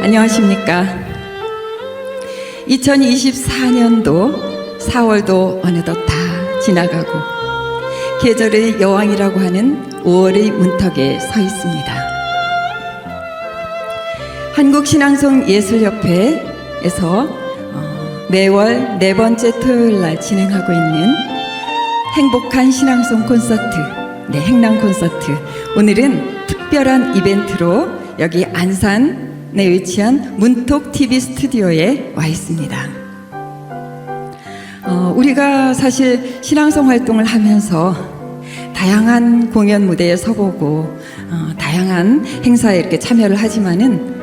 안녕하십니까. 2024년도 4월도 어느덧 다 지나가고 계절의 여왕이라고 하는 5월의 문턱에 서 있습니다. 한국신앙송예술협회에서 매월 4번째 토요일날 진행하고 있는 행복한 신앙송 콘서트, 행랑 콘서트. 오늘은 특별한 이벤트로 여기 안산에 위치한 문톡 TV 스튜디오에 와 있습니다. 우리가 사실 신앙송 활동을 하면서 다양한 공연 무대에 서보고 다양한 행사에 이렇게 참여를 하지만은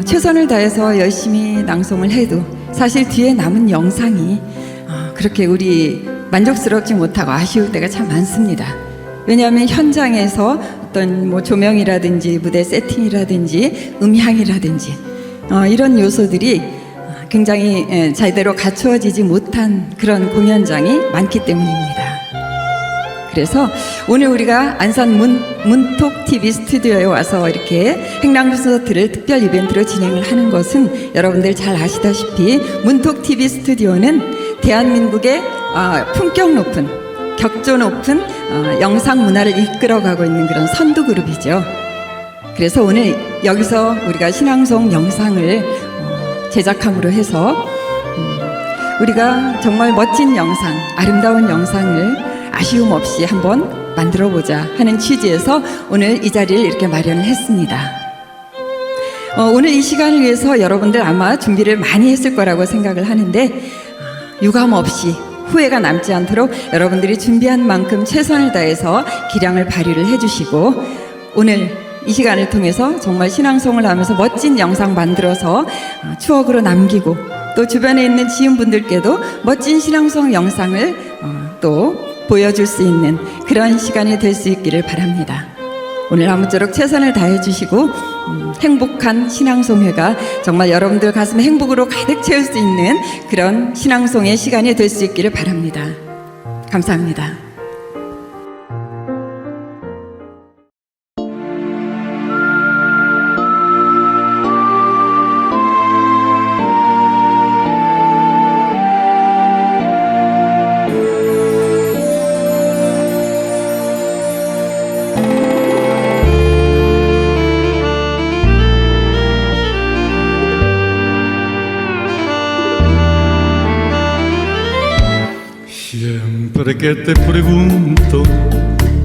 최선을 다해서 열심히 낭송을 해도 사실 뒤에 남은 영상이 그렇게 우리 만족스럽지 못하고 아쉬울 때가 참 많습니다. 왜냐하면 현장에서 어떤 조명이라든지 무대 세팅이라든지 음향이라든지 이런 요소들이 굉장히 제대로 갖추어지지 못한 그런 공연장이 많기 때문입니다. 그래서 오늘 우리가 안산 문톡 TV 스튜디오에 와서 이렇게 행랑 콘서트를 특별 이벤트로 진행을 하는 것은 여러분들 잘 아시다시피 문톡 TV 스튜디오는 대한민국의 품격 높은, 격조 높은 영상 문화를 이끌어가고 있는 그런 선두 그룹이죠. 그래서 오늘 여기서 우리가 신앙송 영상을 제작함으로 해서 우리가 정말 멋진 영상, 아름다운 영상을 아쉬움 없이 한번 만들어보자 하는 취지에서 오늘 이 자리를 이렇게 마련을 했습니다. 오늘 이 시간을 위해서 여러분들 아마 준비를 많이 했을 거라고 생각을 하는데 유감 없이 후회가 남지 않도록 여러분들이 준비한 만큼 최선을 다해서 기량을 발휘를 해주시고 오늘 이 시간을 통해서 정말 신앙송을 하면서 멋진 영상 만들어서 추억으로 남기고 또 주변에 있는 지인분들께도 멋진 신앙송 영상을 또 보여줄 수 있는 그런 시간이 될 수 있기를 바랍니다. 오늘 아무쪼록 최선을 다해 주시고 행복한 신앙송회가 정말 여러분들 가슴에 행복으로 가득 채울 수 있는 그런 신앙송의 시간이 될 수 있기를 바랍니다. 감사합니다. Siempre que te pregunto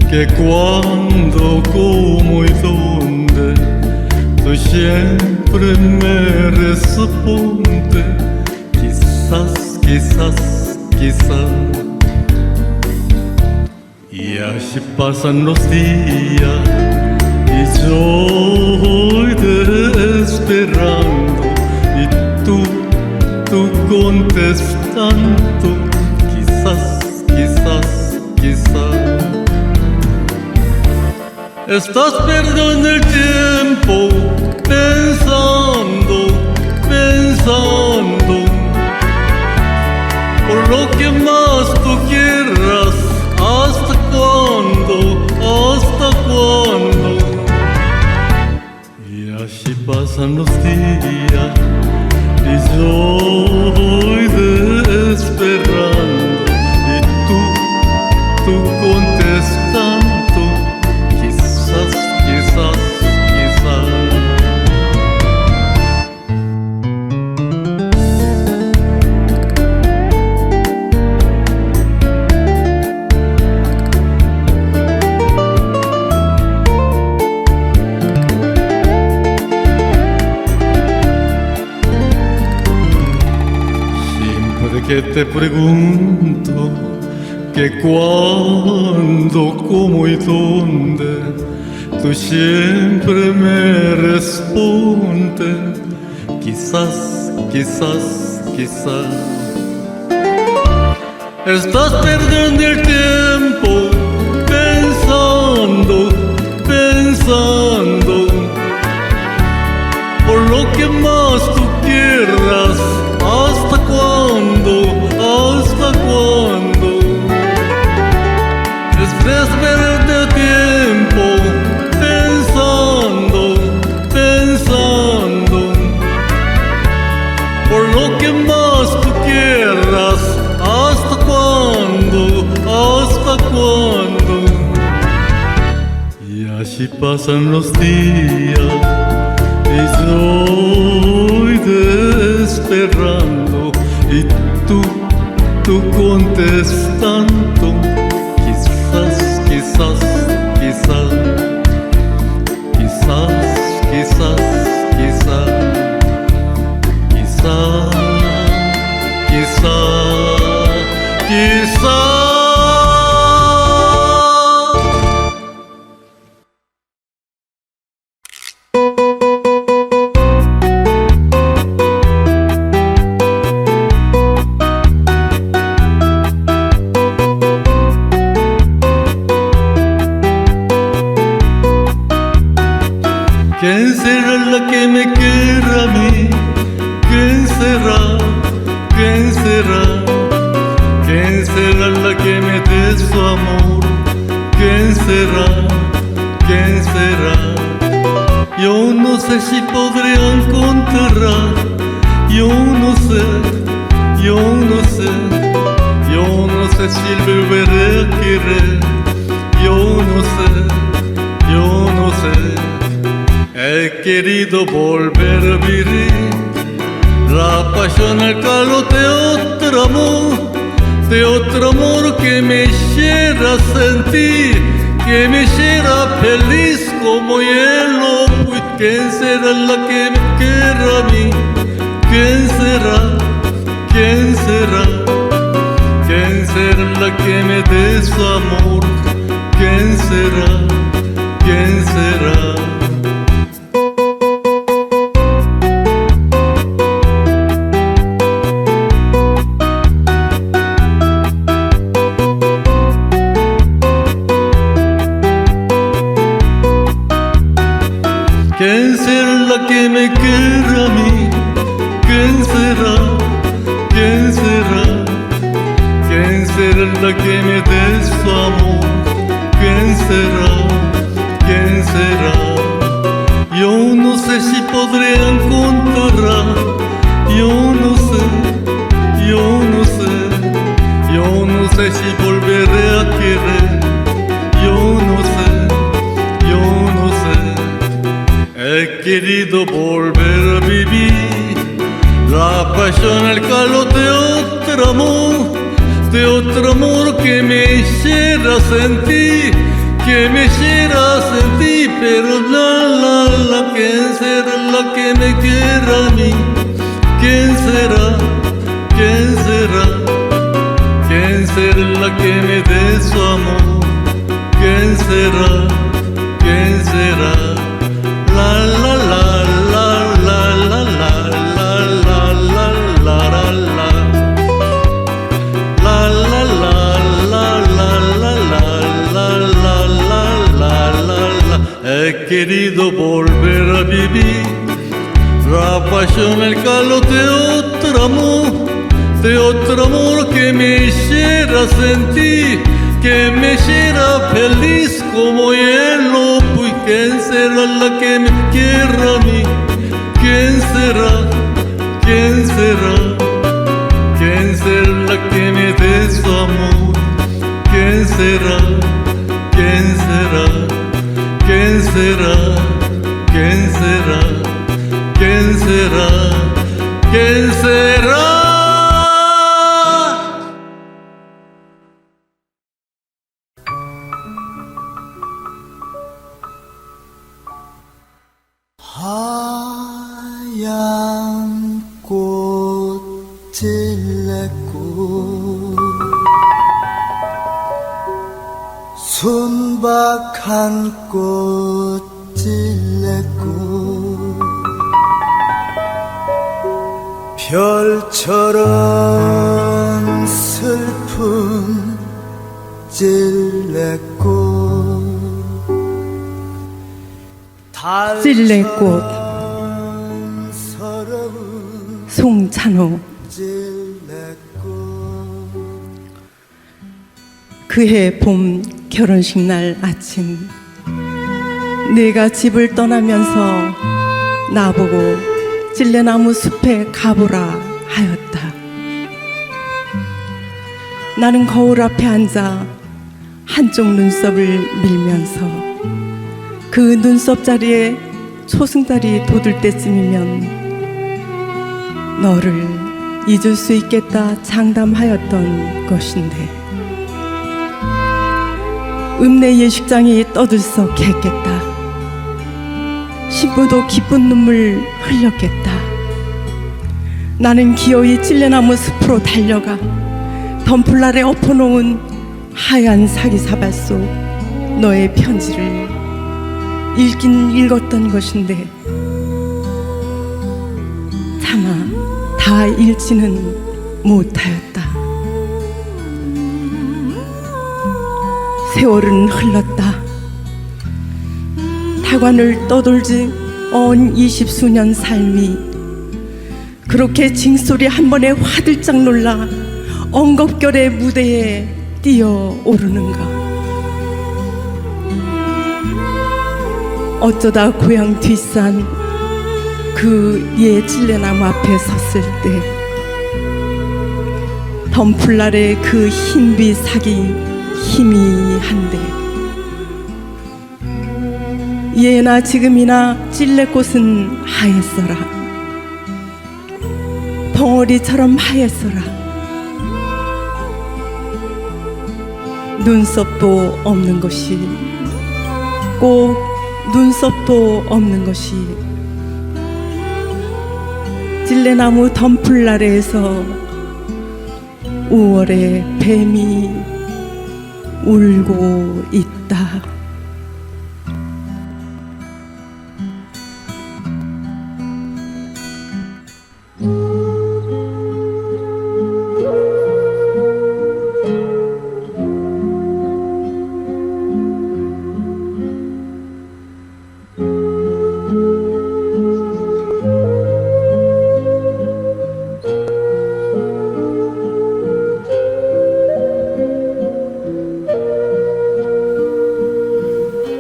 que cuándo, cómo y dónde, tú siempre me respondes quizás, quizás, quizás. Y así pasan los días y yo voy esperando y tú contestando quizás, quizás, quizás. Estás perdiendo el tiempo pensando, pensando por lo que más tú quieras. ¿Hasta cuándo? ¿Hasta cuándo? Y así pasan los días y yo voy esperando y tú contestando quizás, quizás, quizás. Que te pregunto que cuándo, cómo y dónde, tú siempre me respondes quizás, quizás, quizás. Estás perdiendo el tiempo pensando, pensando por lo que más tú quieras. ¿Hasta cuándo? ¿Hasta cuándo? Estás perdiendo tiempo pensando, pensando así pasan los días y estoy esperando y tú contestando. Quizás, quizás, quizás, quizás, quizás, quizás, quizás, quizás, quizás. ¿Quién será la que me quiera a mí? ¿Quién será? ¿Quién será? ¿Quién será la que me dé su amor? ¿Quién será? ¿Quién será? Yo no sé si podré encontrar. Yo no sé, yo no sé. Yo no sé si volveré a querer. Yo no sé, yo no sé. He querido volver a vivir la pasión, el calor de otro amor que me hiciera sentir, que me hiciera feliz como hielo. ¿Quién será la que me quiera a mí? ¿Quién será? ¿Quién será? ¿Quién será la que me dé su amor? ¿Quién será? ¿Quién será? ¿Quién será la que me quiera a mí? ¿Quién será? ¿Quién será? ¿Quién será la que me dé su amor? ¿Quién será? ¿Quién será? Yo no sé si podré encontrar. Yo no sé, yo no sé. Yo no sé si volveré a querer. Yo no sé, yo no sé. He querido volver a vivir la pasión, el calor de otro amor que me hiciera sentir, que me hiciera sentir. Pero ¿quién será la que me quiera a mí? ¿Quién será? ¿Quién será? ¿Quién será la que me dé su amor? ¿Quién será? ¿Quién será? La la la la la la la la la la la la la la la la la la la. He querido volver a vivir la pasión, el calor de otro amor que me hiciera sentir, que me hiciera feliz como hielo. ¿Quién será la que me quiera a mí? ¿Quién será? ¿Quién será? ¿Quién será la que me dé su amor? ¿Quién será? ¿Quién será? ¿Quién será? ¿Quién será? ¿Quién será? ¿Quién será? 하얀 꽃을 맺고 순박한 꽃을 맺고 별처럼 슬픈 찔레꽃 찔레꽃 송찬호. 그해 봄 결혼식 날 아침, 내가 집을 떠나면서 나보고 찔레나무 숲에 가보라 하였다. 나는 거울 앞에 앉아 한쪽 눈썹을 밀면서 그 눈썹 자리에 초승달이 돋을 때쯤이면 너를 잊을 수 있겠다 장담하였던 것인데 읍내 예식장이 떠들썩했겠다. 신부도 기쁜 눈물 흘렸겠다. 나는 기어이 찔레나무 숲으로 달려가 덤플날에 엎어놓은 하얀 사기사발 속 너의 편지를 읽긴 읽었던 것인데 차마 다 읽지는 못하였다. 세월은 흘렀다. 타관을 떠돌지 언 20수년 삶이 그렇게 징소리 한 번에 화들짝 놀라 엉겁결의 무대에 뛰어오르는가. 어쩌다 고향 뒷산 그 옛 찔레나무 앞에 섰을 때 덤플날의 그 흰빛 sak이 희미한데 예나 지금이나 찔레꽃은 하였어라. 덩어리처럼 하였어라. 눈썹도 없는 것이 꼭 눈썹도 없는 것이 찔레나무 덤플 아래에서 5월의 뱀이 울고 있다.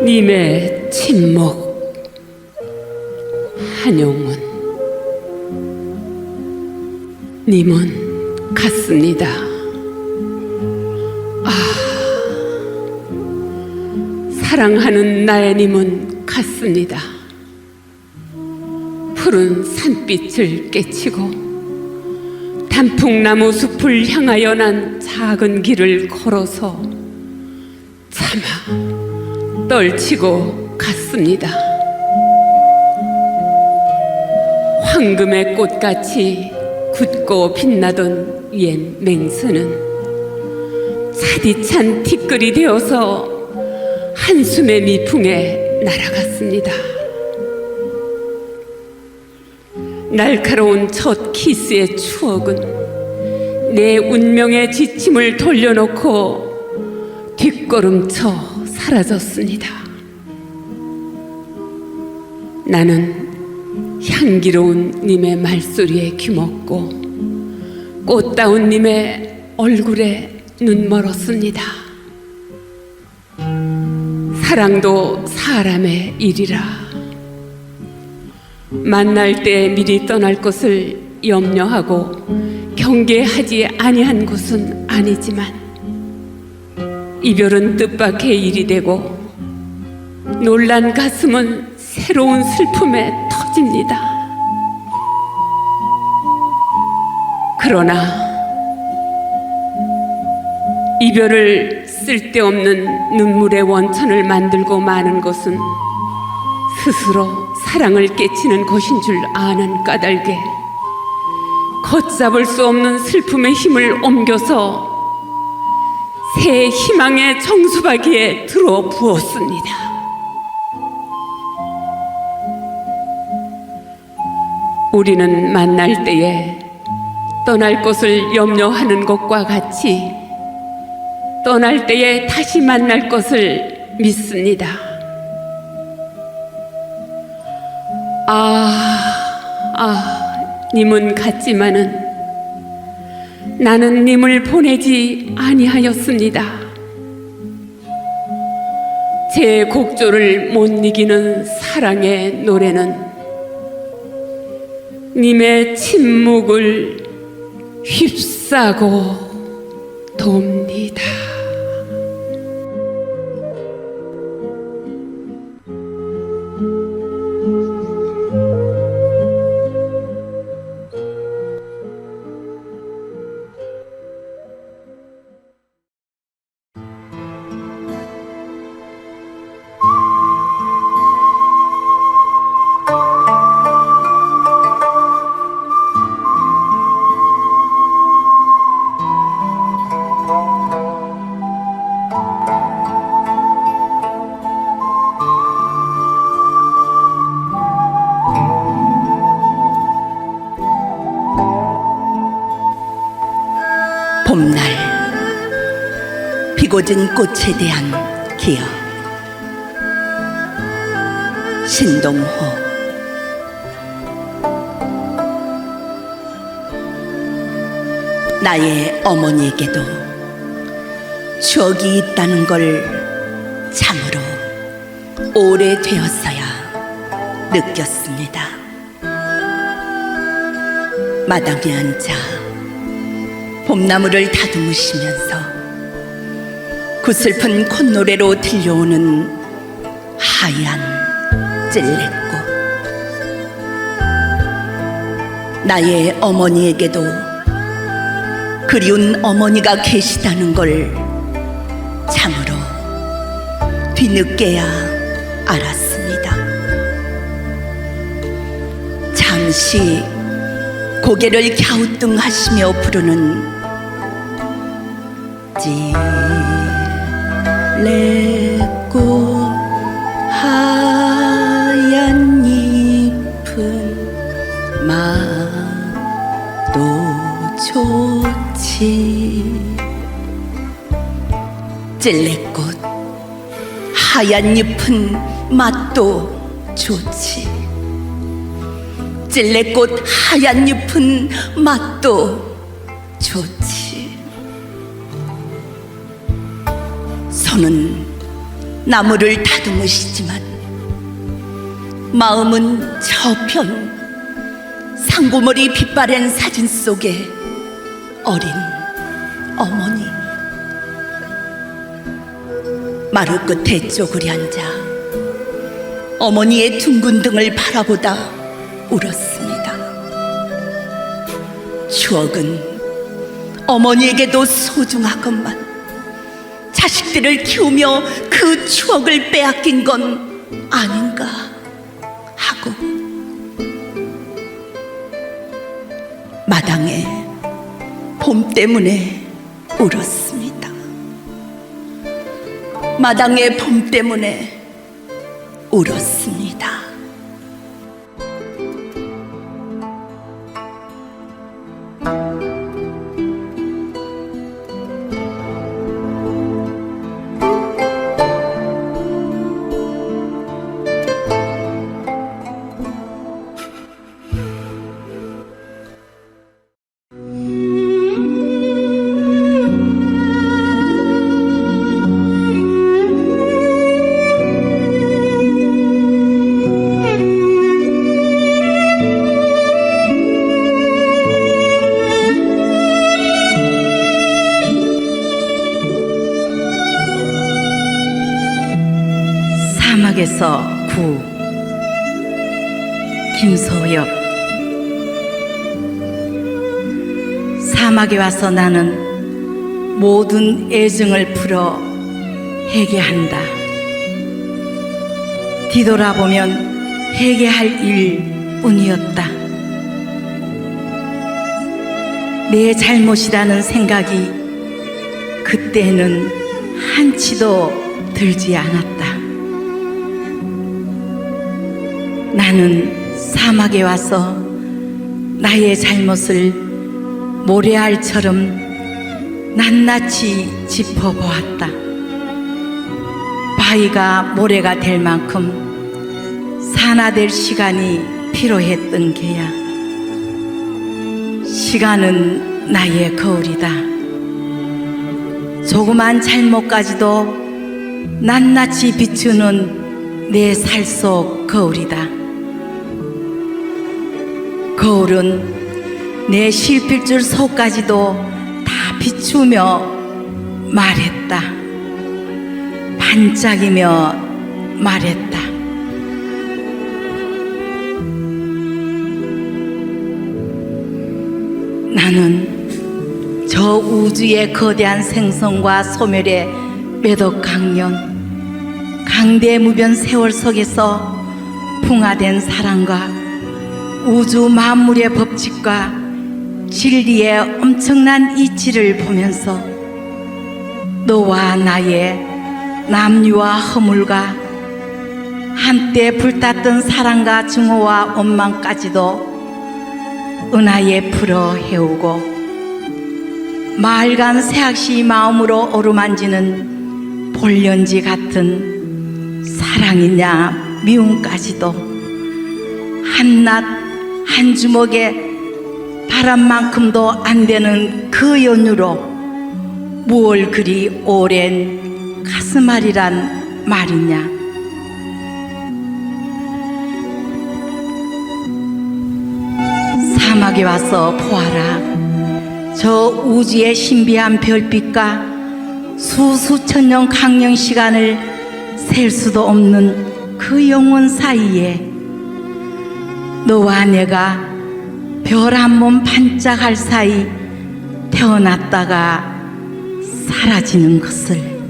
님의 침묵. 한용운. 님은 갔습니다. 사랑하는 나의 님은 갔습니다. 푸른 산빛을 깨치고 단풍나무 숲을 향하여 난 작은 길을 걸어서 차마 떨치고 갔습니다. 황금의 꽃같이 굳고 빛나던 옛 맹세는 차디찬 티끌이 되어서 한숨의 미풍에 날아갔습니다. 날카로운 첫 키스의 추억은 내 운명의 지침을 돌려놓고 뒷걸음쳐 사라졌습니다. 나는 향기로운 님의 말소리에 귀먹고 꽃다운 님의 얼굴에 눈멀었습니다. 사랑도 사람의 일이라. 만날 때 미리 떠날 것을 염려하고 경계하지 아니한 것은 아니지만 이별은 뜻밖의 일이 되고 놀란 가슴은 새로운 슬픔에 터집니다. 그러나 이별을 쓸데없는 눈물의 원천을 만들고 마는 것은 스스로 사랑을 깨치는 것인 줄 아는 까닭에 걷잡을 수 없는 슬픔의 힘을 옮겨서 새 희망의 정수박이에 들어 부었습니다. 우리는 만날 때에 떠날 것을 염려하는 것과 같이 떠날 때에 다시 만날 것을 믿습니다. 님은 갔지만은 나는 님을 보내지 아니하였습니다. 제 곡조를 못 이기는 사랑의 노래는 님의 침묵을 휩싸고 돕니다. 봄날 비고든 꽃에 대한 기억. 신동호. 나의 어머니에게도 추억이 있다는 걸 참으로 오래되었어야 느꼈습니다. 마당에 앉아 봄나무를 다듬으시면서 구슬픈 콧노래로 들려오는 하얀 찔레꽃. 나의 어머니에게도 그리운 어머니가 계시다는 걸 참으로 뒤늦게야 알았습니다. 잠시 고개를 갸우뚱하시며 부르는 찔레꽃 하얀 잎은 맛도 좋지. 찔레꽃 하얀 잎은 맛도 좋지. 찔레꽃 하얀 잎은 맛도 좋지. 손은 나무를 다듬으시지만 마음은 저편 상고머리 빛바랜 사진 속에 어린 어머니. 마루 끝에 쪼그려 앉아 어머니의 둥근 등을 바라보다 울었습니다. 추억은 어머니에게도 소중하건만 자식들을 키우며 그 추억을 빼앗긴 건 아닌가 하고 마당에 봄 때문에 울었습니다. 마당에 봄 때문에 울었습니다. 사막에서 구. 김소엽. 사막에 와서 나는 모든 애증을 풀어 회개한다. 뒤돌아보면 회개할 일뿐이었다. 내 잘못이라는 생각이 그때는 한치도 들지 않았다. 나는 사막에 와서 나의 잘못을 모래알처럼 낱낱이 짚어보았다. 바위가 모래가 될 만큼 산화될 시간이 필요했던 게야. 시간은 나의 거울이다. 조그만 잘못까지도 낱낱이 비추는 내 살 속 거울이다. 거울은 내 실필줄 속까지도 다 비추며 말했다. 반짝이며 말했다. 나는 저 우주의 거대한 생성과 소멸의 매덕 강연, 강대무변 세월 속에서 풍화된 사랑과 우주 만물의 법칙과 진리의 엄청난 이치를 보면서 너와 나의 남유와 허물과 한때 불탔던 사랑과 증오와 원망까지도 은하에 풀어 해오고 맑은 새학시 마음으로 어루만지는 볼연지 같은 사랑이냐 미움까지도 한낱 한 주먹에 바람만큼도 안 되는 그 연유로 무얼 그리 오랜 가슴앓이란 말이냐. 사막에 와서 보아라. 저 우주의 신비한 별빛과 수수천 년 강령 시간을 셀 수도 없는 그 영혼 사이에 너와 내가 별 한 번 반짝할 사이 태어났다가 사라지는 것을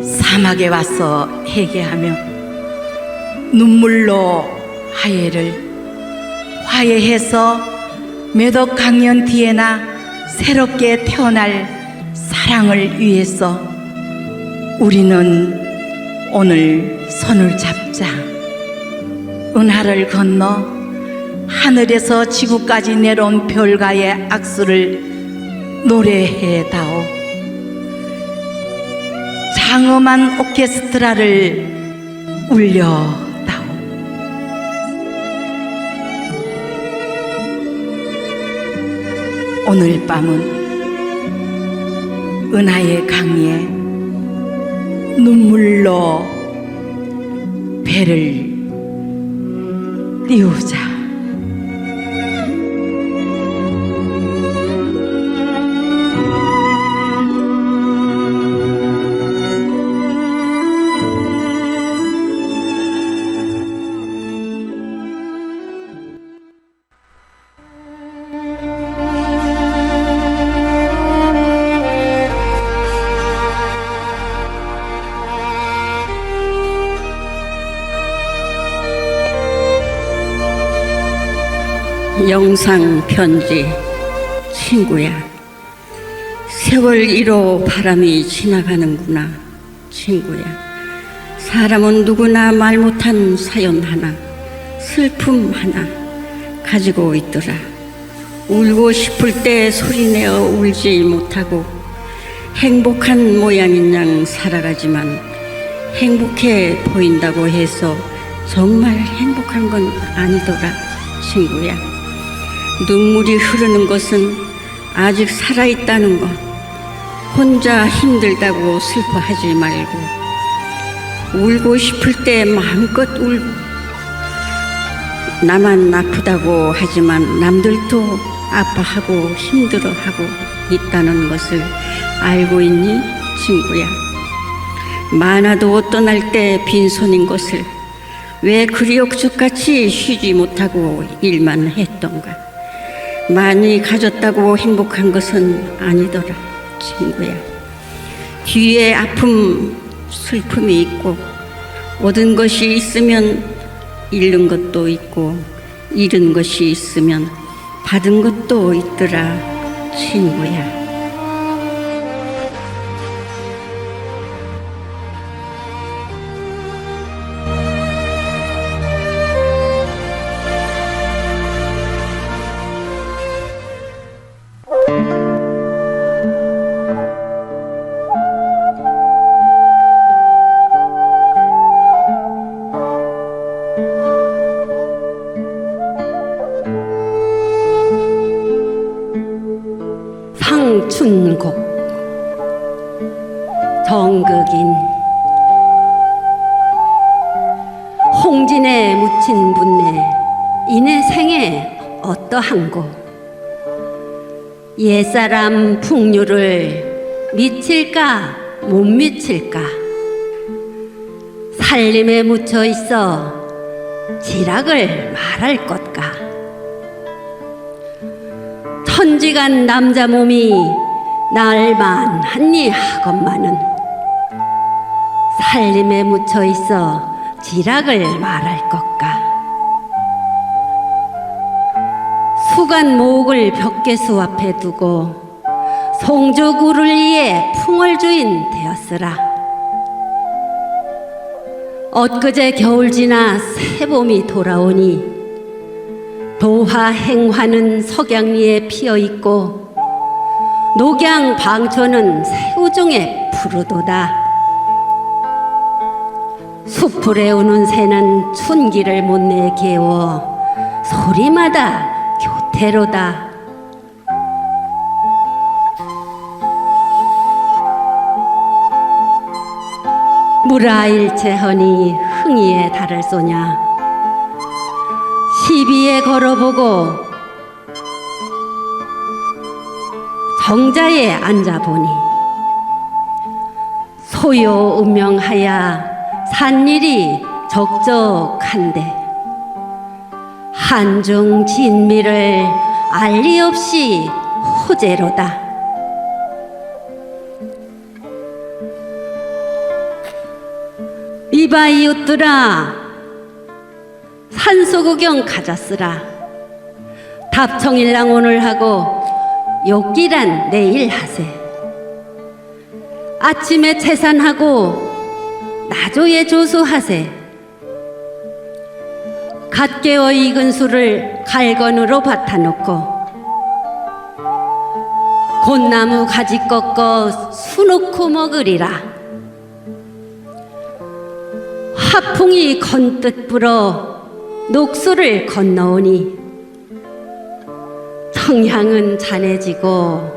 사막에 와서 회개하며 눈물로 화해해서 몇억 강년 뒤에나 새롭게 태어날 사랑을 위해서 우리는 오늘 손을 잡자. 은하를 건너 하늘에서 지구까지 내려온 별과의 악수를 노래해다오. 장엄한 오케스트라를 울려다오. 오늘 밤은 은하의 강에 눈물로 배를 띄우자. 영상 편지. 친구야, 세월 이로 바람이 지나가는구나. 친구야, 사람은 누구나 말 못한 사연 하나, 슬픔 하나 가지고 있더라. 울고 싶을 때 소리내어 울지 못하고 행복한 모양인 양 살아가지만 행복해 보인다고 해서 정말 행복한 건 아니더라. 친구야, 눈물이 흐르는 것은 아직 살아있다는 것. 혼자 힘들다고 슬퍼하지 말고 울고 싶을 때 마음껏 울고, 나만 아프다고 하지만 남들도 아파하고 힘들어하고 있다는 것을 알고 있니? 친구야, 많아도 떠날 때 빈손인 것을 왜 그리 억척같이 쉬지 못하고 일만 했던가. 많이 가졌다고 행복한 것은 아니더라. 친구야, 뒤에 아픔, 슬픔이 있고, 얻은 것이 있으면 잃는 것도 있고, 잃은 것이 있으면 받은 것도 있더라. 친구야. 황춘곡. 정극인. 홍진에 묻힌 분내 이내 생에 어떠한고. 옛사람 풍류를 미칠까 못 미칠까. 살림에 묻혀 있어 지락을 말할 것까. 천지간 남자 몸이 날만 한니 하건만은 살림에 묻혀 있어 지락을 말할 것까. 수간 목을 벽계수 앞에 두고 송조구를 위해 풍월주인 되었으라. 엊그제 겨울 지나 새봄이 돌아오니 도화 행화는 석양리에 피어있고 녹양 방초는 새우종에 푸르도다. 숲풀에 우는 새는 춘기를 못 내 개워 소리마다 교태로다. 무라일체허니 흥이에 달을 쏘냐. 시비에 걸어보고 정자에 앉아보니 소요 운명하야 산일이 적적한데 한중 진미를 알리 없이 호재로다. 이봐 이웃들아, 산소 구경 가자쓰라. 답청일랑 오늘 하고 욕기란 내일 하세. 아침에 채산하고 나조에 조수하세. 갓 깨어 익은 술을 갈건으로 밭아놓고 곤나무 가지 꺾어 수놓고 먹으리라. 하풍이 건뜻 불어 녹수를 건너오니 청향은 잔해지고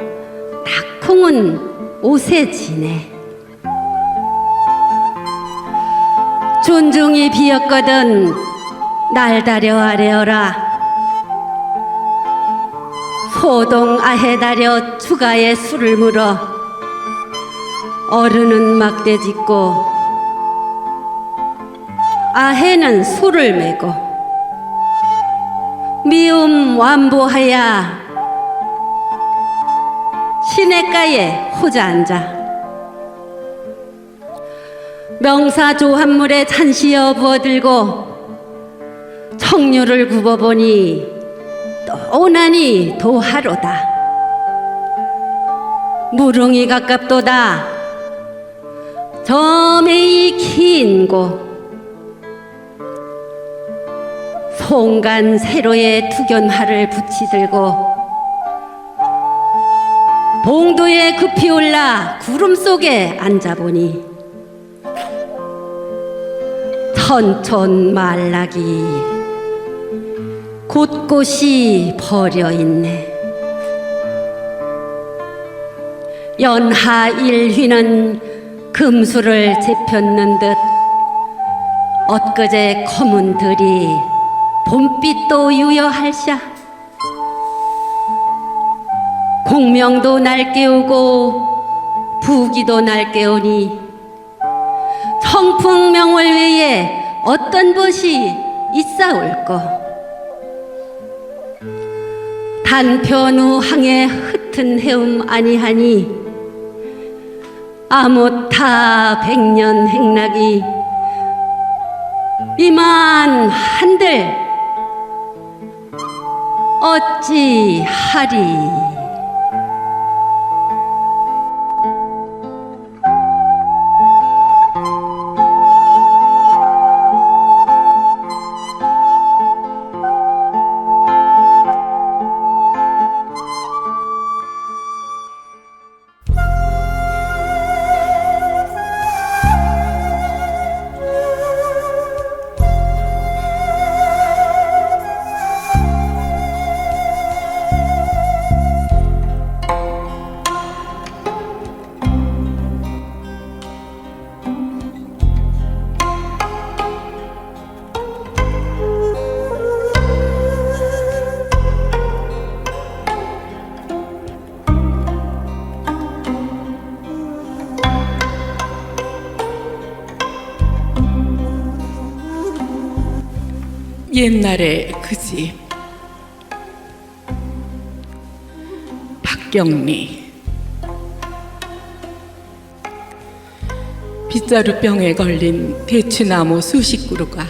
낙콩은 옷에 지네. 존중이 비었거든 날다려 아래어라. 소동 아해다려 추가에 술을 물어 어른은 막대 짚고 아해는 술을 메고 미움 완보하야 시냇가에 호자 앉아 명사 조한물에 잔시어 부어들고 청류를 굽어보니 또 오나니 도하로다. 무릉이 가깝도다. 저매이 긴고 송간 세로에 투견화를 붙이들고 봉도에 급히 올라 구름 속에 앉아보니 천촌 말락이 곳곳이 버려있네. 연하 일휘는 금수를 재폈는 듯 엊그제 검은 들이 봄빛도 유여할샤. 공명도 날 깨우고 부기도 날 깨우니 청풍명월 외에 어떤 것이 있사올꼬. 단편우항에 흩은 해움 아니하니 아모타 백년 행락이 이만 한들 어찌하리. 옛날에 그 집 박경리 빗자루병에 걸린 대추나무 수십 그루가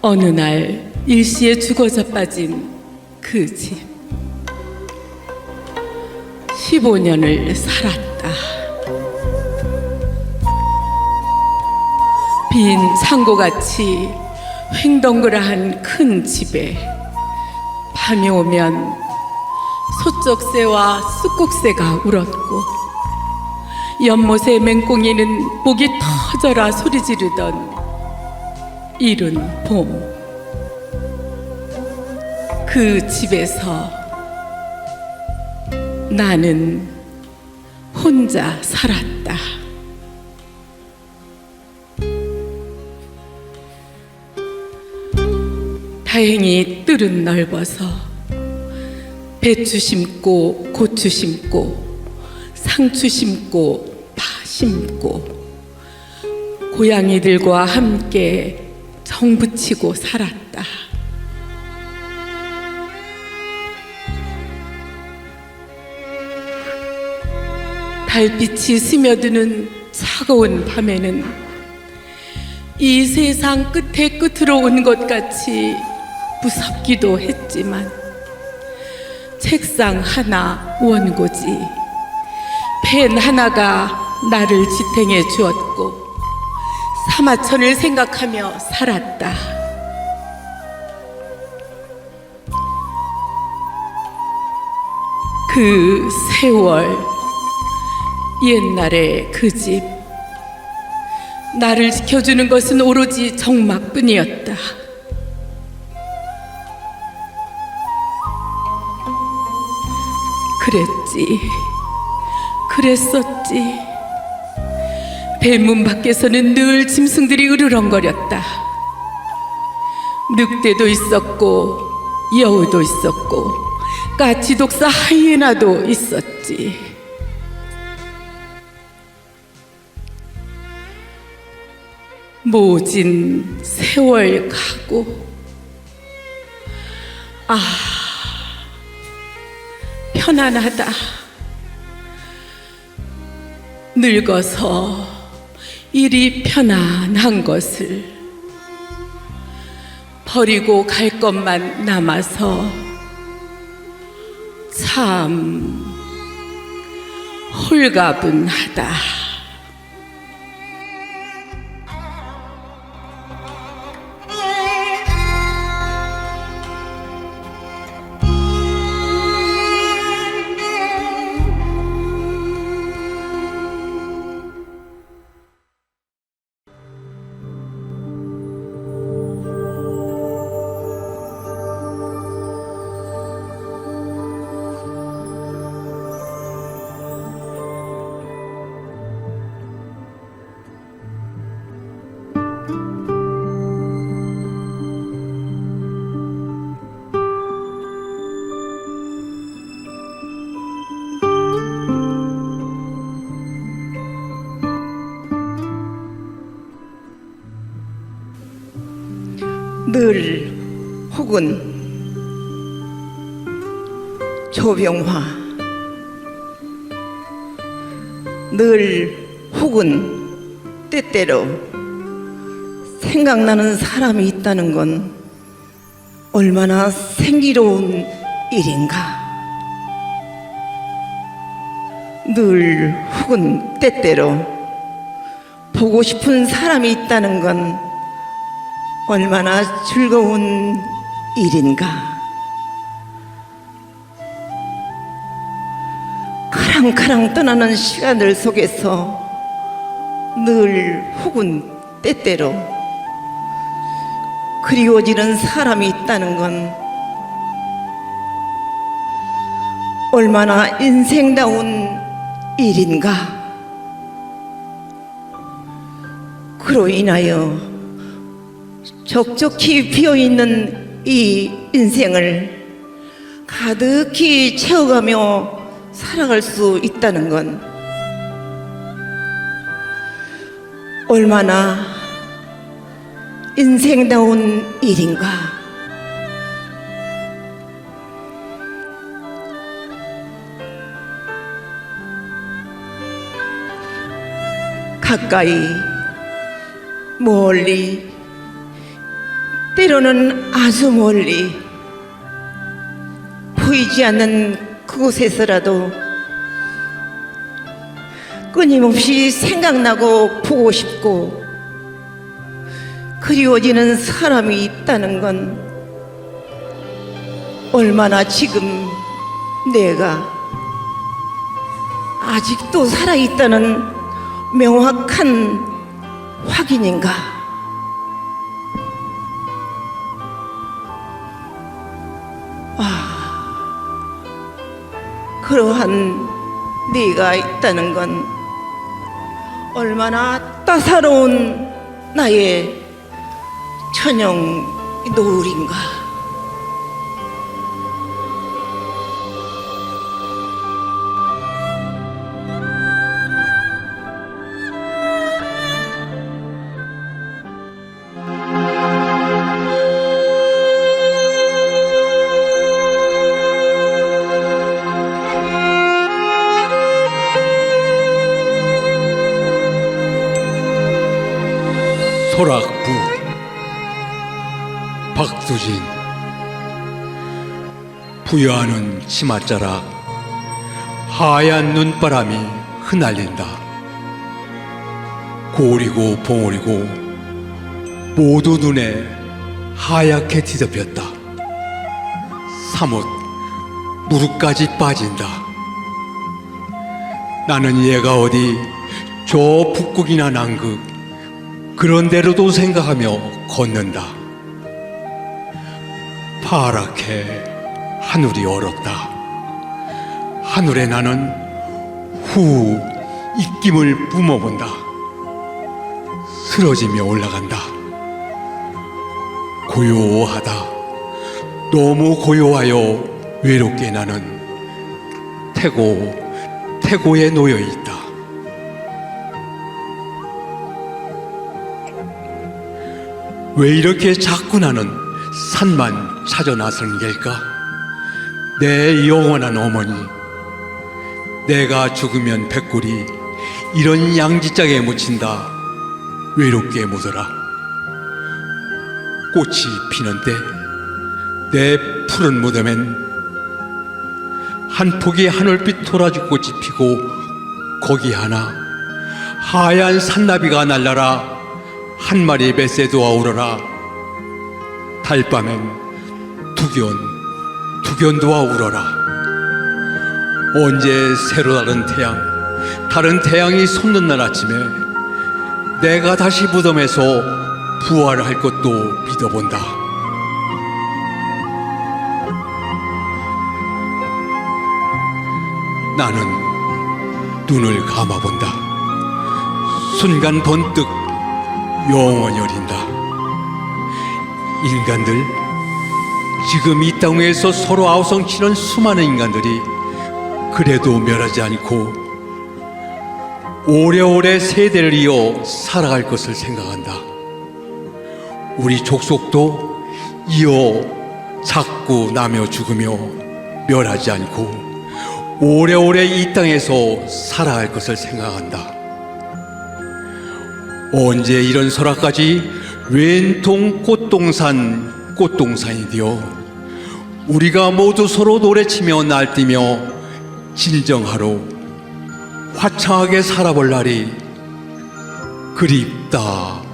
어느 날 일시에 죽어져 빠진 그 집. 15년을 살았다. 빈 창고같이 횡덩그러한 큰 집에 밤이 오면 소쩍새와 쑥국새가 울었고 연못의 맹꽁이는 목이 터져라 소리 지르던 이른 봄. 그 집에서 나는 혼자 살았다. 다행히 뜰은 넓어서 배추 심고 고추 심고 상추 심고 파 심고 고양이들과 함께 정붙이고 살았다. 달빛이 스며드는 차가운 밤에는 이 세상 끝에 끝으로 온 것 같이 무섭기도 했지만 책상 하나 원고지 펜 하나가 나를 지탱해 주었고 사마천을 생각하며 살았다. 그 세월, 옛날의 그 집, 나를 지켜주는 것은 오로지 정막뿐이었다. 그랬지, 그랬었지. 대문 밖에서는 늘 짐승들이 으르렁거렸다. 늑대도 있었고 여우도 있었고 까치독사 하이에나도 있었지. 모진 세월 가고 편안하다. 늙어서 이리 편안한 것을 버리고 갈 것만 남아서 참 홀가분하다. 늘 혹은 조병화, 늘 혹은 때때로 생각나는 사람이 있다는 건 얼마나 생기로운 일인가. 늘 혹은 때때로 보고 싶은 사람이 있다는 건 얼마나 즐거운 일인가. 카랑카랑 떠나는 시간들 속에서 늘 혹은 때때로 그리워지는 사람이 있다는 건 얼마나 인생다운 일인가. 그로 인하여 촉촉히 피어있는 이 인생을 가득히 채워가며 살아갈 수 있다는 건 얼마나 인생다운 일인가. 가까이 멀리 때로는 아주 멀리 보이지 않는 그곳에서라도 끊임없이 생각나고 보고 싶고 그리워지는 사람이 있다는 건 얼마나 지금 내가 아직도 살아있다는 명확한 확인인가? 그러한 네가 있다는 건 얼마나 따사로운 나의 천영 노을인가? 소락부 박수진 부여하는 치맛자락 하얀 눈바람이 흩날린다. 고리고 봉오리고 모두 눈에 하얗게 뒤덮였다. 사뭇 무릎까지 빠진다. 나는 얘가 어디 저 북극이나 남극 그런 데로도 생각하며 걷는다. 파랗게 하늘이 얼었다. 하늘에 나는 후 입김을 뿜어본다. 쓰러지며 올라간다. 고요하다. 너무 고요하여 외롭게 나는 태고에 놓여 있다. 왜 이렇게 자꾸 나는 산만 찾아 나서는 걸까? 내 영원한 어머니, 내가 죽으면 백골이 이런 양지장에 묻힌다. 외롭게 묻어라. 꽃이 피는 때 내 푸른 무덤엔 한 폭의 하늘빛 도라지 꽃이 피고 거기 하나 하얀 산나비가 날라라. 한 마리 뱃새도와 울어라. 달밤엔 두견도와 울어라. 언제 새로 다른 태양이 솟는 날 아침에 내가 다시 무덤에서 부활할 것도 믿어본다. 나는 눈을 감아본다. 순간 번뜩 영원히 어린다. 인간들, 지금 이 땅 위에서 서로 아우성치는 수많은 인간들이 그래도 멸하지 않고 오래오래 세대를 이어 살아갈 것을 생각한다. 우리 족속도 이어 자꾸 나며 죽으며 멸하지 않고 오래오래 이 땅에서 살아갈 것을 생각한다. 언제 이런 설화까지 왼통 꽃동산이 되어 우리가 모두 서로 노래치며 날뛰며 진정하러 화창하게 살아볼 날이 그립다.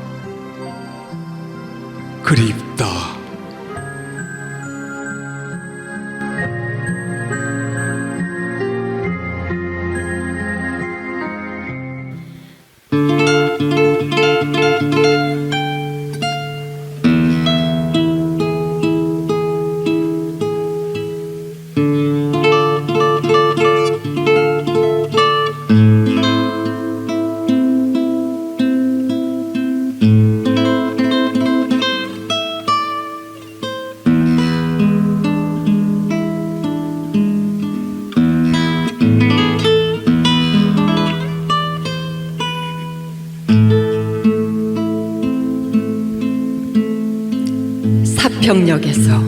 사평역에서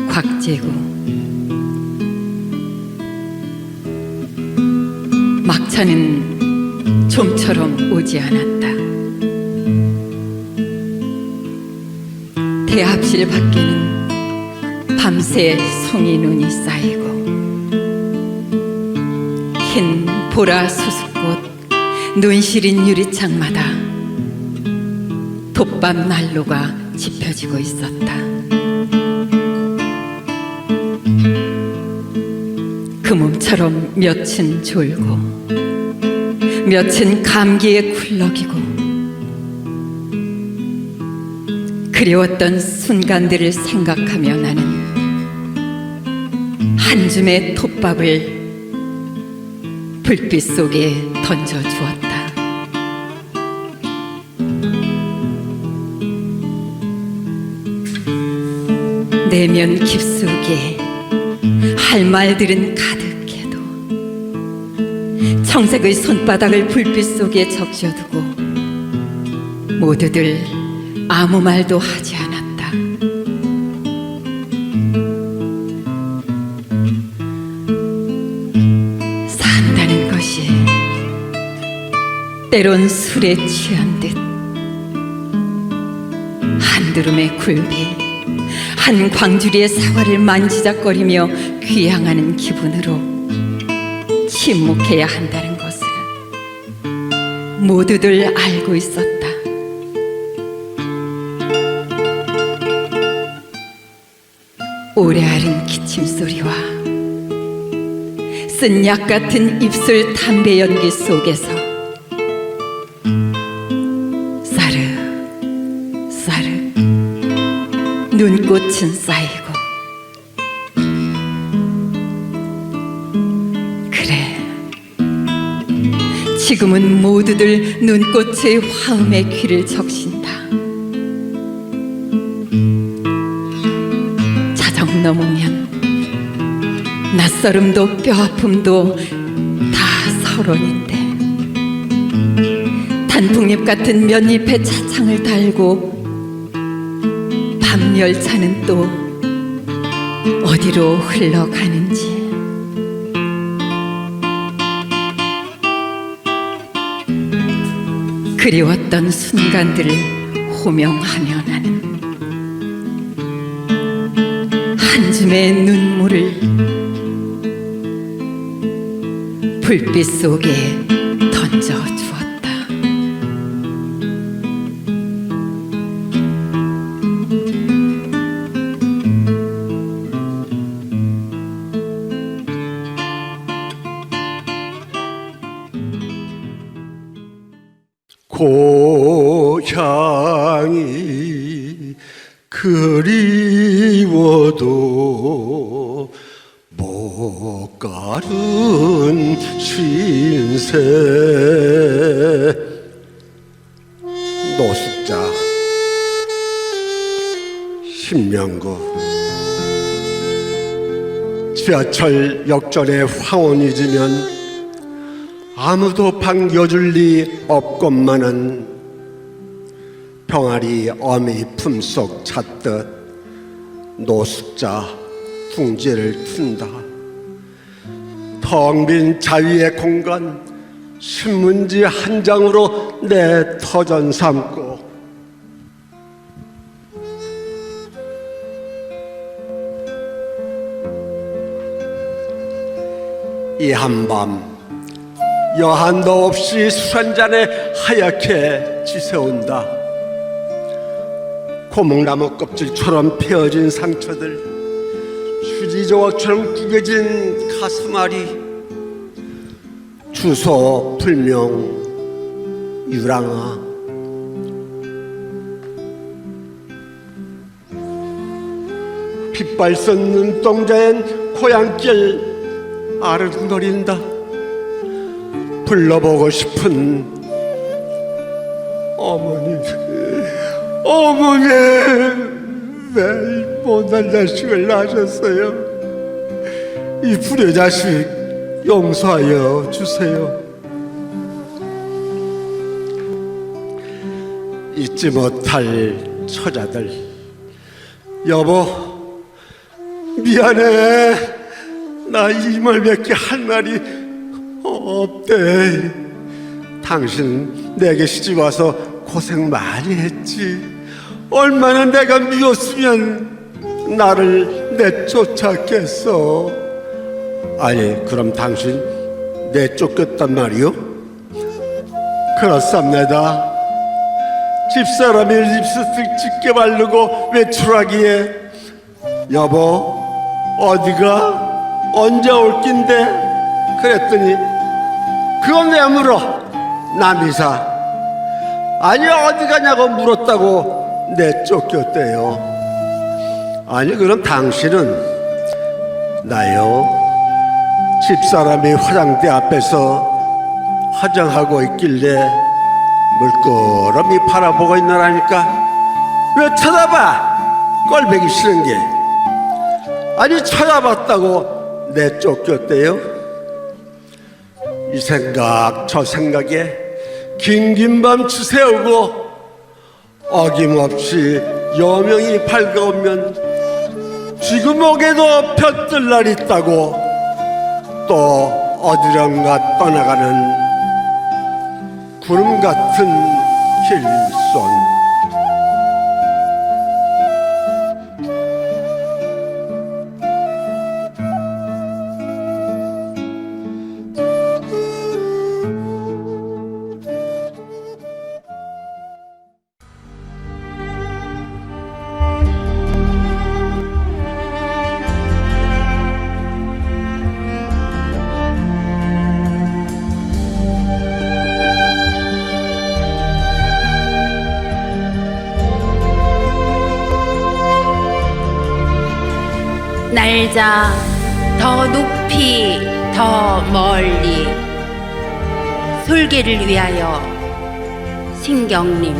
곽재구 막차는 좀처럼 오지 않았다. 대합실 밖에는 밤새 송이 눈이 쌓이고 흰 보라 수수꽃 눈 시린 유리창마다 돛밥 난로가 지펴지고 있었다. 그 몸처럼 몇은 졸고 몇은 감기에 굴러기고 그리웠던 순간들을 생각하며 나는 한 줌의 톱밥을 불빛 속에 던져주었다. 내면 깊숙이 할 말들은 가득해도 청색의 손바닥을 불빛 속에 적셔두고 모두들 아무 말도 하지 않았다. 산다는 것이 때론 술에 취한 듯 한두름의 굴비 한 광주리의 사과를 만지작거리며 귀향하는 기분으로 침묵해야 한다는 것을 모두들 알고 있었다. 오래 앓은 기침 소리와 쓴 약 같은 입술 담배 연기 속에서 싸르 눈꽃은 쌓이고 그래 지금은 모두들 눈꽃의 화음에 귀를 적신다. 자정 넘으면 낯설음도 뼈아픔도 다 서론인데 단풍잎 같은 면잎에 차창을 달고 밤 열차는 또 어디로 흘러가는지 그리웠던 순간들을 호명하며 나는 한 줌의 눈물을 불빛 속에 던져주었다. 고향이 그리워도 못 가는 신세 노숙자 신명구 지하철 역전에 황혼이 지면 아무도 반겨줄 리 없건만은 병아리 어미 품속 찾듯 노숙자 둥지를 튼다. 텅 빈 자위의 공간 신문지 한 장으로 내 터전 삼고 이 한밤 여한도 없이 술 한잔에 하얗게 지새운다. 고목나무 껍질처럼 베어진 상처들, 휴지 조각처럼 구겨진 가슴앓이, 주소 불명 유랑아. 핏발선 눈동자엔 고향길 아르둥거린다. 불러보고 싶은 어머니, 어머니 왜 이 못난 자식을 낳으셨어요? 이 불효자식 용서하여 주세요. 잊지 못할 처자들, 여보 미안해. 나 이 말밖에 할 말이 없대. 당신 내게 시집 와서 고생 많이 했지. 얼마나 내가 미웠으면 나를 내쫓았겠어. 아니 그럼 당신 내쫓겼단 말이요? 그렇습니다. 집사람이 립스틱 짙게 바르고 외출하기에 여보 어디가? 언제 올 낀데? 그랬더니 그건 왜 물어? 남이사 아니 어디 가냐고 물었다고 내쫓겼대요. 아니 그럼 당신은 나요 집사람이 화장대 앞에서 화장하고 있길래 물끄러미 바라보고 있느라니까 왜 쳐다봐? 꼴보기 싫은 게 아니 쳐다봤다고 내쫓겼대요. 이 생각 저 생각에 긴긴 밤 추세우고 어김없이 여명이 밝아오면 쥐구멍에도 볕들 날 있다고 또 어디론가 떠나가는 구름 같은 길손. 날자 더 높이 더 멀리 솔개를 위하여 신경림.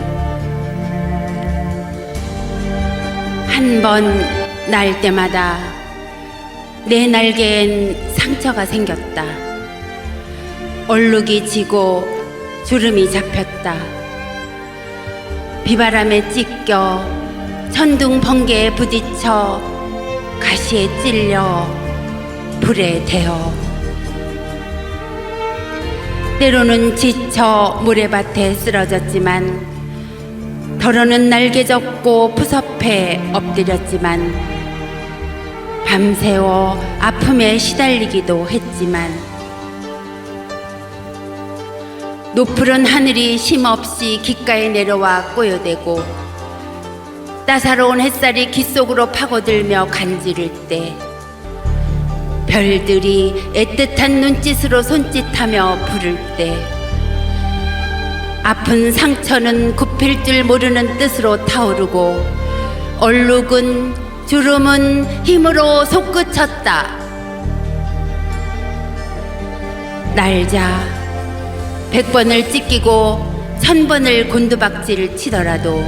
한 번 날 때마다 내 날개엔 상처가 생겼다. 얼룩이 지고 주름이 잡혔다. 비바람에 찢겨 천둥 번개에 부딪혀 가시에 찔려 불에 데어 때로는 지쳐 모래밭에 쓰러졌지만 더러는 날개 접고 푸섭해 엎드렸지만 밤새워 아픔에 시달리기도 했지만 노푸른 하늘이 쉼없이 귓가에 내려와 꼬여대고 따사로운 햇살이 귀 속으로 파고들며 간지를 때 별들이 애틋한 눈짓으로 손짓하며 부를 때 아픈 상처는 굽힐 줄 모르는 뜻으로 타오르고 얼룩은 주름은 힘으로 솟구쳤다. 날자 100번을 찢기고 1000번을 곤두박질을 치더라도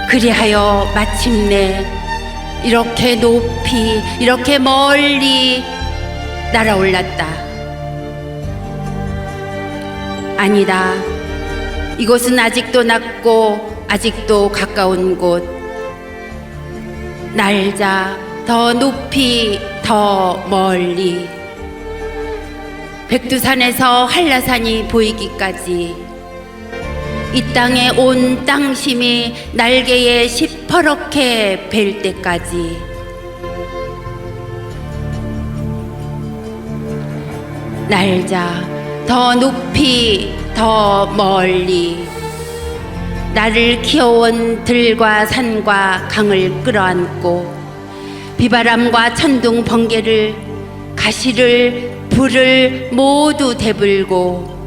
그리하여 마침내 이렇게 높이 이렇게 멀리 날아올랐다. 아니다. 이곳은 아직도 낮고 아직도 가까운 곳. 날자 더 높이 더 멀리 백두산에서 한라산이 보이기까지 이 땅에 온 땅심이 날개에 시퍼렇게 뵐 때까지 날자 더 높이 더 멀리 나를 키워온 들과 산과 강을 끌어안고 비바람과 천둥 번개를 가시를 불을 모두 대불고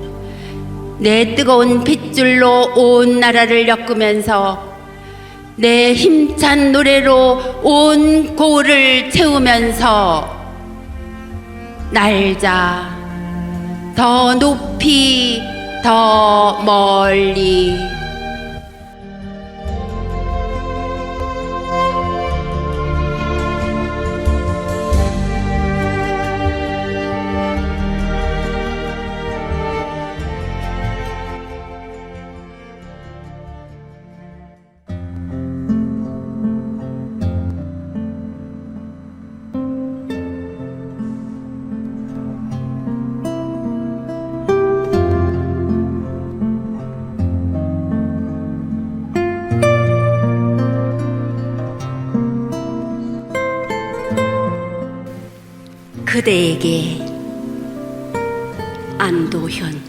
내 뜨거운 핏줄로 온 나라를 엮으면서 내 힘찬 노래로 온 고을을 채우면서 날자 더 높이 더 멀리 그대에게 안도현.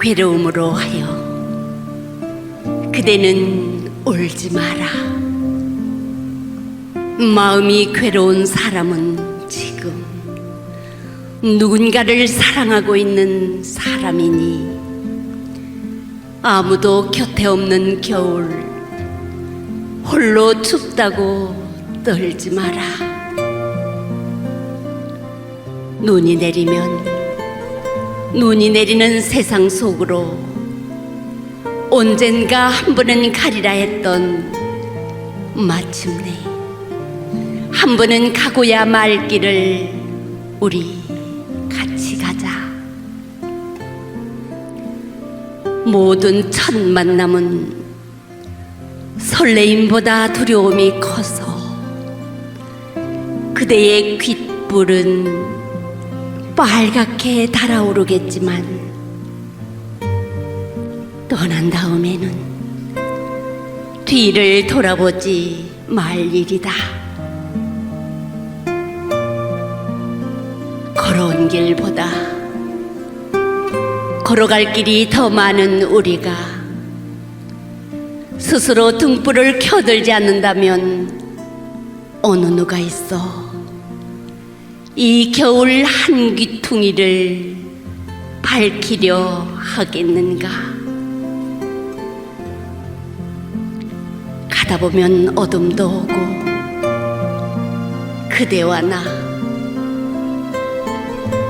괴로움으로 하여 그대는 울지 마라. 마음이 괴로운 사람은 지금 누군가를 사랑하고 있는 사람이니 아무도 곁에 없는 겨울 홀로 춥다고 떨지 마라. 눈이 내리는 세상 속으로 언젠가 한 번은 가리라 했던 마침내 한 번은 가고야 말 길을 우리 같이 가자. 모든 첫 만남은 설레임보다 두려움이 커서 그대의 귓불은 빨갛게 달아오르겠지만 떠난 다음에는 뒤를 돌아보지 말 일이다. 걸어온 길보다 걸어갈 길이 더 많은 우리가 스스로 등불을 켜들지 않는다면 어느 누가 있어 이 겨울 한 귀퉁이를 밝히려 하겠는가. 가다 보면 어둠도 오고 그대와 나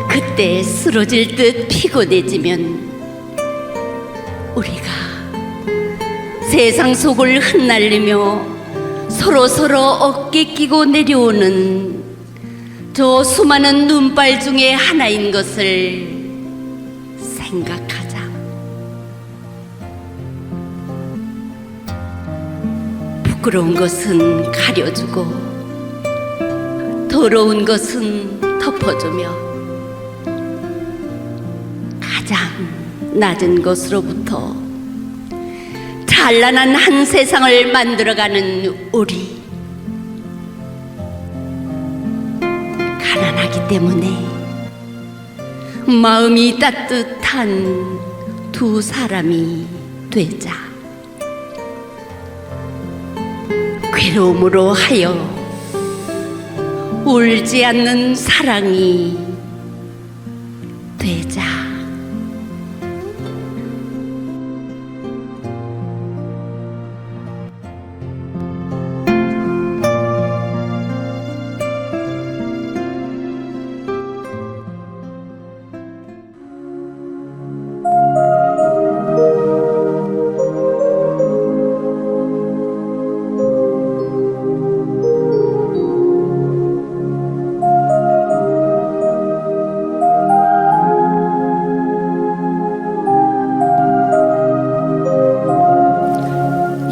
그때 쓰러질 듯 피곤해지면 우리가 세상 속을 흩날리며 서로 어깨 끼고 내려오는 저 수많은 눈발 중에 하나인 것을 생각하자. 부끄러운 것은 가려주고 더러운 것은 덮어주며 가장 낮은 것으로부터 찬란한 한 세상을 만들어가는 우리. 가난하기 때문에 마음이 따뜻한 두 사람이 되자. 괴로움으로 하여 울지 않는 사랑이 되자.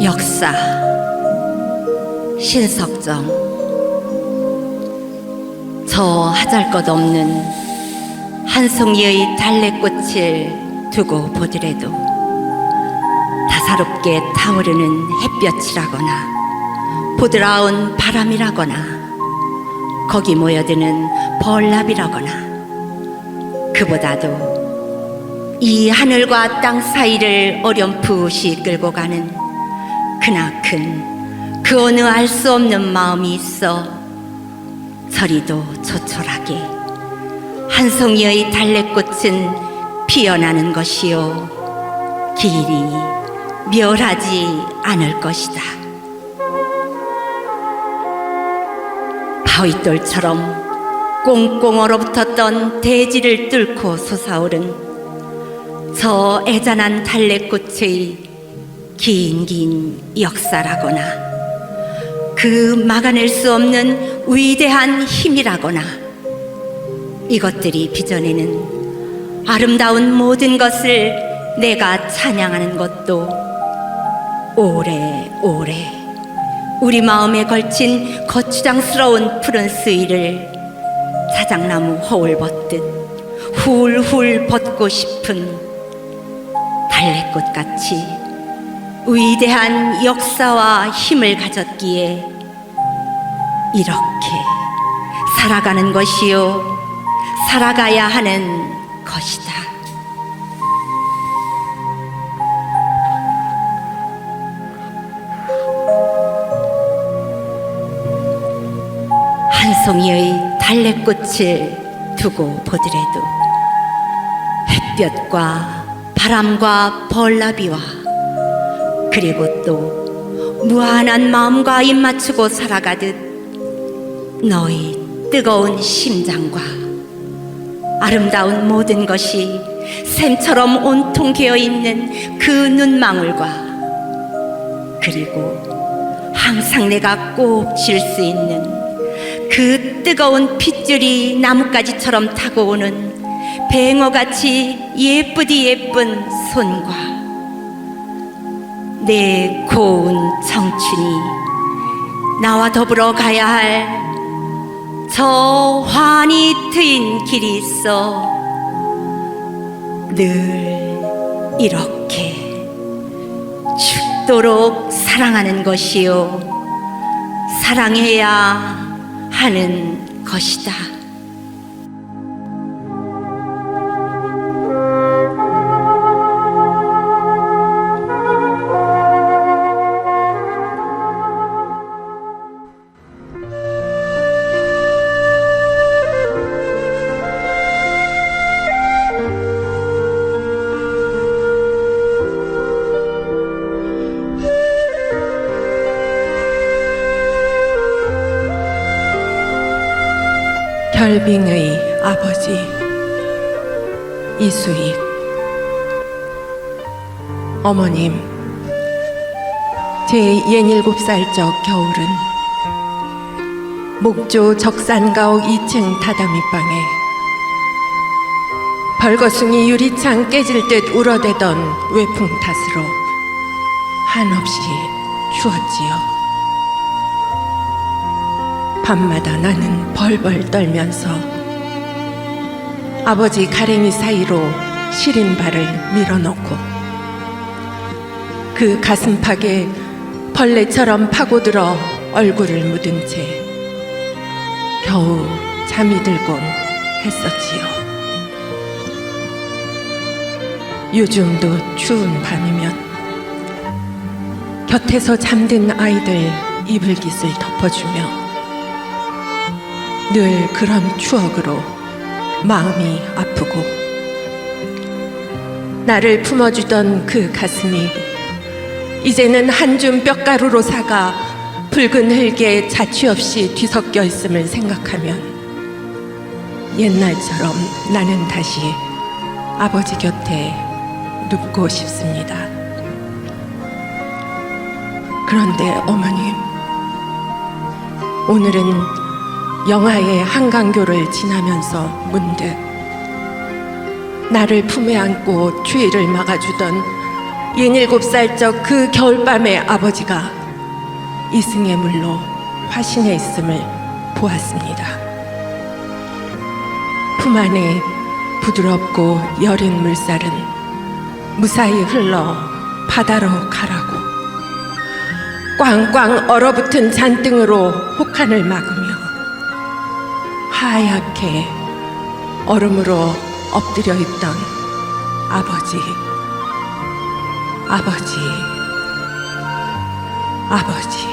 역사 신석정. 저 하잘것없는 한 송이의 달래꽃을 두고 보더라도 다사롭게 타오르는 햇볕이라거나 부드러운 바람이라거나 거기 모여드는 벌나비라거나 그보다도 이 하늘과 땅 사이를 어렴풋이 끌고 가는 크나큰 그 어느 알 수 없는 마음이 있어 저리도 조촐하게 한 송이의 달래꽃은 피어나는 것이요 길이 멸하지 않을 것이다. 바위돌처럼 꽁꽁 얼어붙었던 대지를 뚫고 솟아오른 저 애잔한 달래꽃의 긴 역사라거나 그 막아낼 수 없는 위대한 힘이라거나 이것들이 빚어내는 아름다운 모든 것을 내가 찬양하는 것도 오래오래 우리 마음에 걸친 거추장스러운 푸른 수위를 자작나무 허울 벗듯 훌훌 벗고 싶은 달래꽃같이 위대한 역사와 힘을 가졌기에 이렇게 살아가는 것이요 살아가야 하는 것이다. 송이의 달래꽃을 두고 보더라도 햇볕과 바람과 벌나비와 그리고 또 무한한 마음과 입 맞추고 살아가듯 너의 뜨거운 심장과 아름다운 모든 것이 샘처럼 온통 개어 있는 그 눈망울과 그리고 항상 내가 꼭 쥘 수 있는 그 뜨거운 핏줄이 나뭇가지처럼 타고 오는 뱅어같이 예쁘디 예쁜 손과 내 고운 청춘이 나와 더불어 가야 할 저 환히 트인 길이 있어 늘 이렇게 죽도록 사랑하는 것이요 사랑해야 하는 것이다. 결빙의 아버지 이수익. 어머님, 제 67살적 겨울은 목조 적산가옥 2층 다다미방에 벌거숭이 유리창 깨질 듯 울어대던 외풍 탓으로 한없이 추웠지요. 밤마다 나는 벌벌 떨면서 아버지 가랭이 사이로 시린 발을 밀어넣고 그 가슴팍에 벌레처럼 파고들어 얼굴을 묻은 채 겨우 잠이 들곤 했었지요. 요즘도 추운 밤이면 곁에서 잠든 아이들 이불깃을 덮어주며 늘 그런 추억으로 마음이 아프고 나를 품어주던 그 가슴이 이제는 한 줌 뼈가루로 사가 붉은 흙에 자취 없이 뒤섞여 있음을 생각하면 옛날처럼 나는 다시 아버지 곁에 눕고 싶습니다. 그런데 어머님, 오늘은 영하의 한강교를 지나면서 문득 나를 품에 안고 추위를 막아주던 67살적 그 겨울밤의 아버지가 이승의 물로 화신해 있음을 보았습니다. 품 안에 부드럽고 여린 물살은 무사히 흘러 바다로 가라고 꽝꽝 얼어붙은 잔등으로 혹한을 막으며 하얗게 얼음으로 엎드려 있던 아버지, 아버지, 아버지.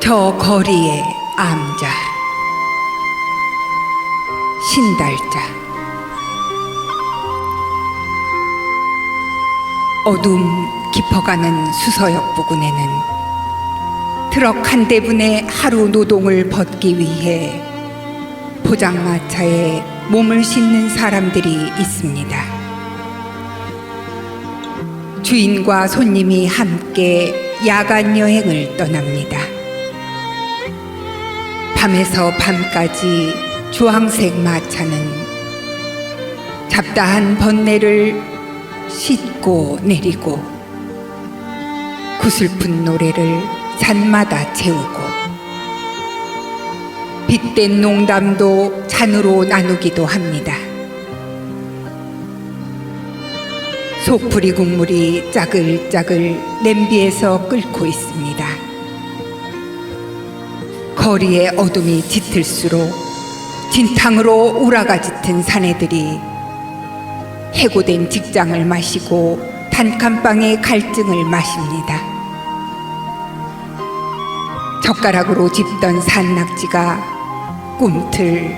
저 거리의 암자 신달자 어둠 깊어가는 수서역 부근에는 트럭 한 대분의 하루 노동을 벗기 위해 포장마차에 몸을 싣는 사람들이 있습니다. 주인과 손님이 함께 야간 여행을 떠납니다. 밤에서 밤까지 주황색 마차는 잡다한 번뇌를 싣고 내리고 구슬픈 노래를 산마다 채우고 빗댄 농담도 잔으로 나누기도 합니다. 속풀이 국물이 짜글짜글 냄비에서 끓고 있습니다. 거리의 어둠이 짙을수록 진탕으로 우라가 짙은 사내들이 해고된 직장을 마시고 단칸방의 갈증을 마십니다. 젓가락으로 집던 산낙지가 꿈틀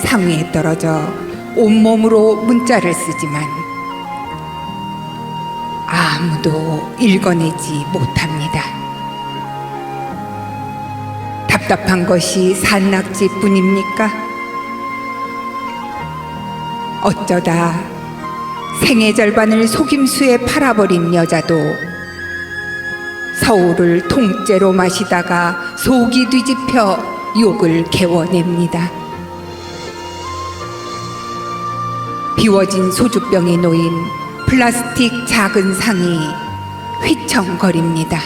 상위에 떨어져 온몸으로 문자를 쓰지만 아무도 읽어내지 못합니다. 답답한 것이 산낙지뿐입니까? 어쩌다 생애 절반을 속임수에 팔아버린 여자도 서울을 통째로 마시다가 속이 뒤집혀 욕을 개워냅니다. 비워진 소주병에 놓인 플라스틱 작은 상이 휘청거립니다.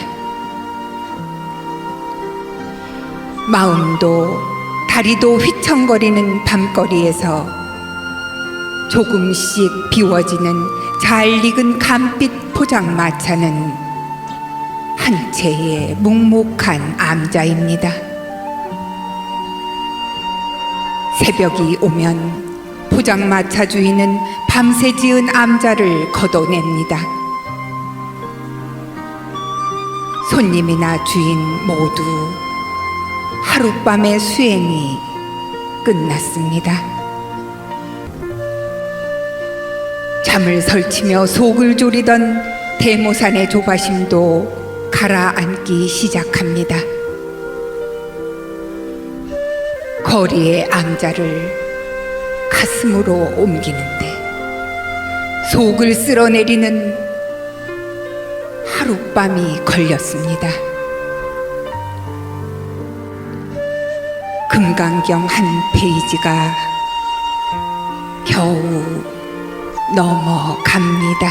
마음도 다리도 휘청거리는 밤거리에서 조금씩 비워지는 잘 익은 감빛 포장마차는 한 채의 묵묵한 암자입니다. 새벽이 오면 포장마차 주인은 밤새 지은 암자를 걷어냅니다. 손님이나 주인 모두 하룻밤의 수행이 끝났습니다. 잠을 설치며 속을 졸이던 대모산의 조바심도 가라앉기 시작합니다. 거리의 암자를 가슴으로 옮기는데 속을 쓸어내리는 하룻밤이 걸렸습니다. 금강경 한 페이지가 겨우 넘어갑니다.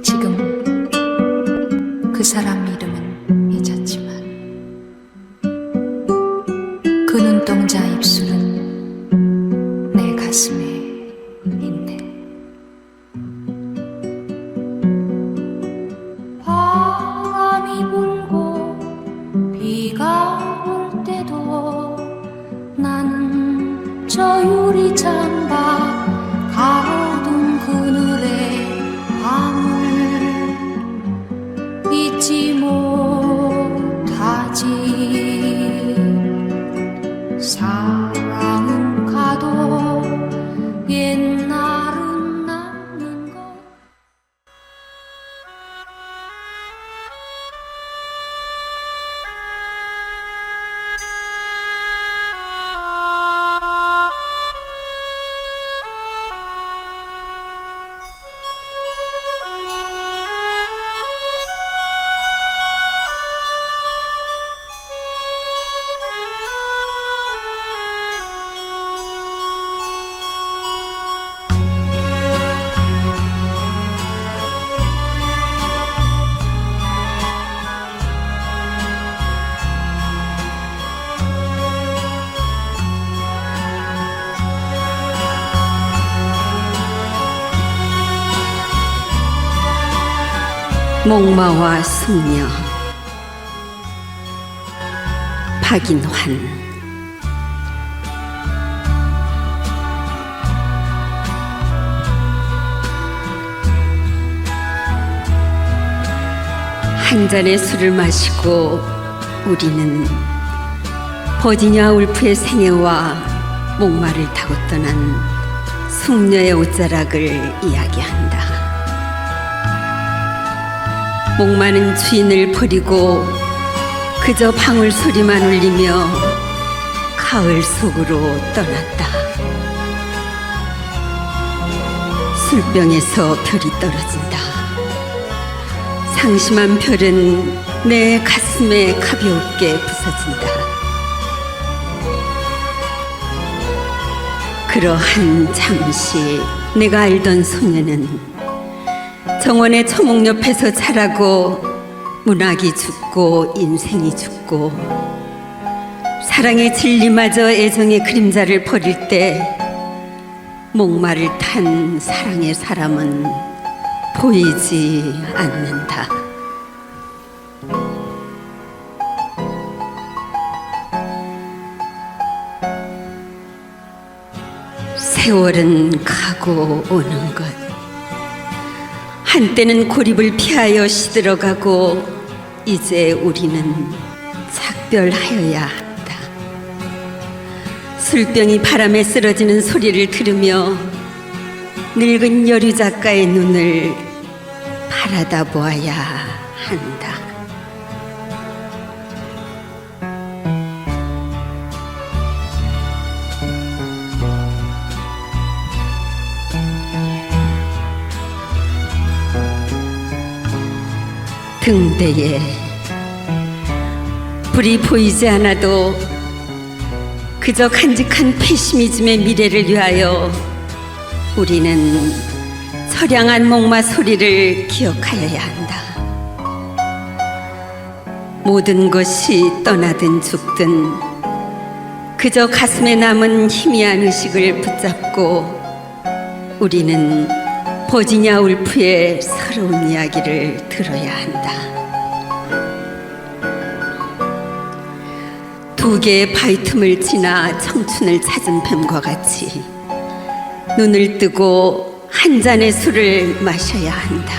지금 그 사람 이름은 잊었지만 그 눈동자 입술은 내 가슴에 있네. 바람이 불고 비가 올 때도 나는 저 유리 창밖 가로등 그늘에 밤을 잊지 못하지. 사랑은 가도 옛날은 남는 것. 목마와 숙녀 박인환. 한 잔의 술을 마시고 우리는 버지니아 울프의 생애와 목마를 타고 떠난 숙녀의 옷자락을 이야기한다. 목마는 주인을 버리고 그저 방울 소리만 울리며 가을 속으로 떠났다. 술병에서 별이 떨어진다. 상심한 별은 내 가슴에 가볍게 부서진다. 그러한 잠시 내가 알던 소녀는 정원의 초목 옆에서 자라고 문학이 죽고 인생이 죽고 사랑의 진리마저 애정의 그림자를 버릴 때 목마를 탄 사랑의 사람은 보이지 않는다. 세월은 가고 오는 것. 한때는 고립을 피하여 시들어가고 이제 우리는 작별하여야 한다. 술병이 바람에 쓰러지는 소리를 들으며 늙은 여류 작가의 눈을 바라다 보아야 한다. 등대에 불이 보이지 않아도 그저 간직한 페시미즘의 미래를 위하여 우리는 처량한 목마 소리를 기억하여야 한다. 모든 것이 떠나든 죽든 그저 가슴에 남은 희미한 의식을 붙잡고 우리는 버지니아 울프의 서러운 이야기를 들어야 한다. 두 개의 바위 틈을 지나 청춘을 찾은 뱀과 같이 눈을 뜨고 한 잔의 술을 마셔야 한다.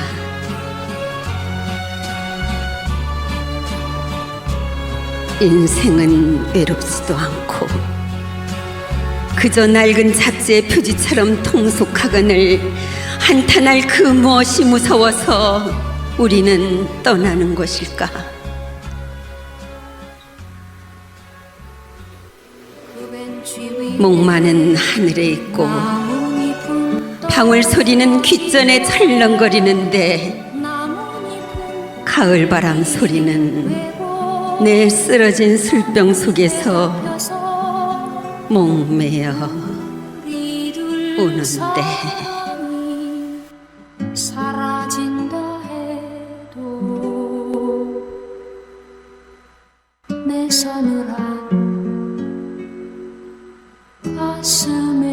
인생은 외롭지도 않고 그저 낡은 잡지의 표지처럼 통속하거늘 한탄할 그 무엇이 무서워서 우리는 떠나는 것일까? 목마는 하늘에 있고 방울 소리는 귓전에 철렁거리는데 가을 바람 소리는 내 쓰러진 술병 속에서 목매어 우는데 사라진다 해도 내 서늘한 가슴에